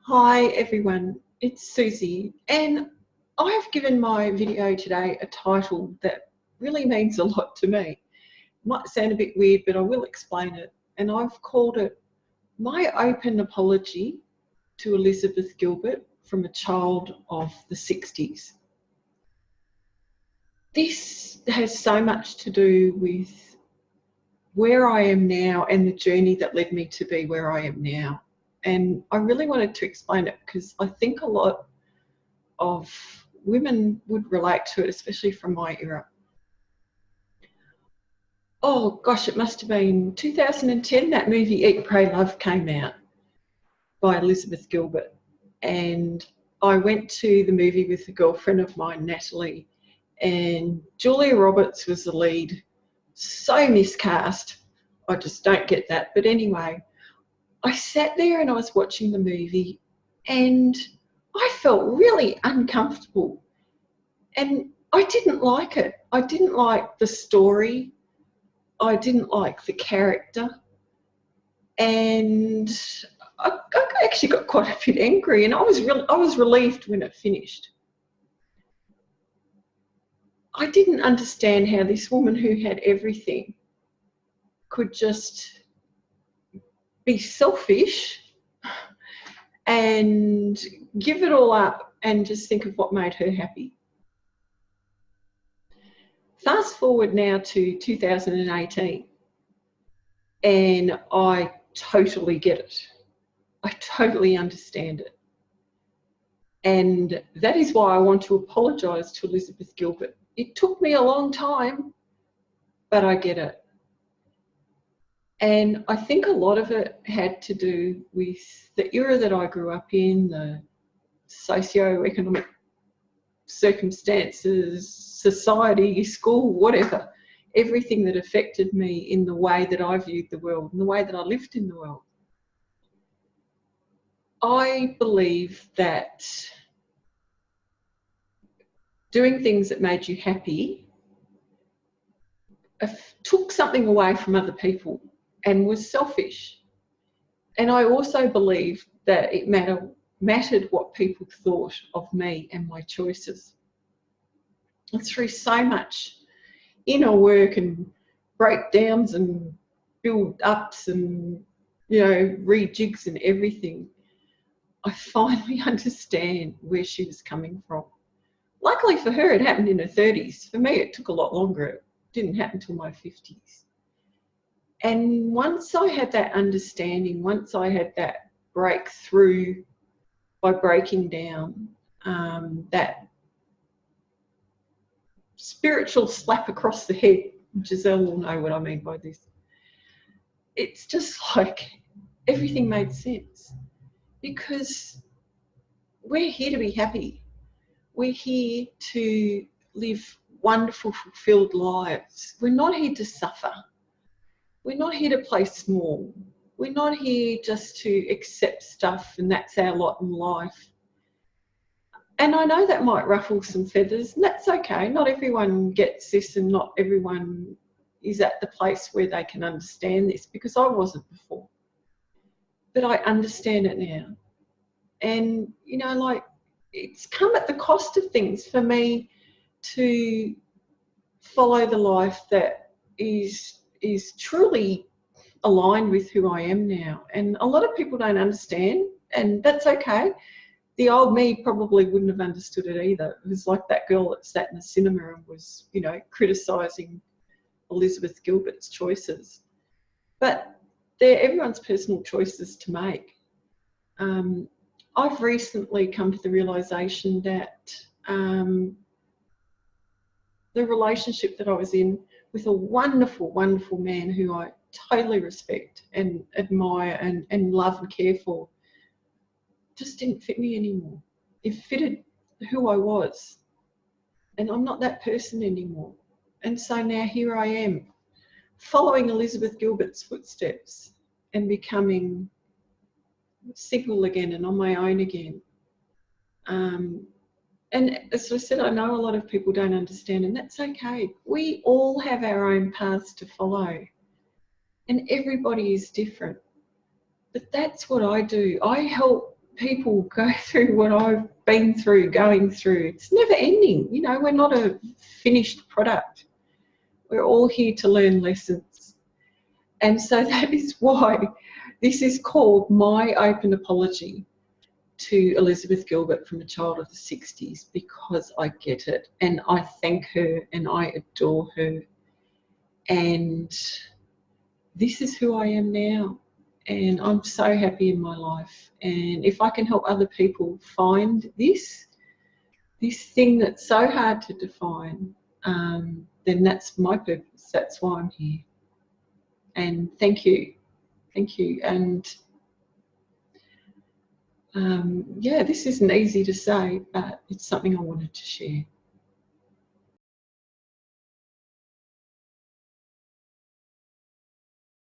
Hi everyone, it's Susie, and I have given my video today a title that really means a lot to me. It might sound a bit weird, but I will explain it. And I've called it My Open Apology to Elizabeth Gilbert from a Child of the 60s. This has so much to do with where I am now and the journey that led me to be where I am now. And I really wanted to explain it because I think a lot of women would relate to it, especially from my era. Oh gosh, it must have been 2010 that movie Eat, Pray, Love came out by Elizabeth Gilbert. And I went to the movie with a girlfriend of mine, Natalie, and Julia Roberts was the lead. So miscast. I just don't get that. But anyway, I sat there and I was watching the movie and I felt really uncomfortable and I didn't like it. I didn't like the story. I didn't like the character. And I actually got quite a bit angry and I was relieved when it finished. I didn't understand how this woman who had everything could just be selfish and give it all up and just think of what made her happy. Fast forward now to 2018 and I totally get it. I totally understand it. And that is why I want to apologise to Elizabeth Gilbert. It took me a long time, but I get it. And I think a lot of it had to do with the era that I grew up in, the socio-economic circumstances, society, school, whatever, everything that affected me in the way that I viewed the world and the way that I lived in the world. I believe that doing things that made you happy took something away from other people and was selfish. And I also believe that it mattered what people thought of me and my choices. And through so much inner work and breakdowns and build-ups and, rejigs and everything, I finally understand where she was coming from. Luckily for her, it happened in her 30s. For me, it took a lot longer. It didn't happen until my 50s. And once I had that understanding, once I had that breakthrough by breaking down, that spiritual slap across the head, Giselle will know what I mean by this. It's just like everything made sense because we're here to be happy. We're here to live wonderful, fulfilled lives. We're not here to suffer. We're not here to play small. We're not here just to accept stuff and that's our lot in life. And I know that might ruffle some feathers, and that's okay. Not everyone gets this and not everyone is at the place where they can understand this because I wasn't before. But I understand it now. And, it's come at the cost of things for me to follow the life that is truly aligned with who I am now. And a lot of people don't understand, and that's okay. The old me probably wouldn't have understood it either. It was like that girl that sat in the cinema and was, criticising Elizabeth Gilbert's choices. But they're everyone's personal choices to make. I've recently come to the realisation that the relationship that I was in with a wonderful, wonderful man who I totally respect and admire and love and care for just didn't fit me anymore. It fitted who I was. And I'm not that person anymore. And so now here I am, following Elizabeth Gilbert's footsteps and becoming single again and on my own again. And as I said, I know a lot of people don't understand, and that's okay. We all have our own paths to follow, and everybody is different. But that's what I do. I help people go through what I've been through, going through. It's never ending. You know, we're not a finished product. We're all here to learn lessons. And so that is why this is called My Open Apology to Elizabeth Gilbert from a child of the 60s, because I get it and I thank her and I adore her. And this is who I am now. And I'm so happy in my life. And if I can help other people find this thing that's so hard to define, then that's my purpose. That's why I'm here. And thank you. Thank you. And yeah, this isn't easy to say, but it's something I wanted to share.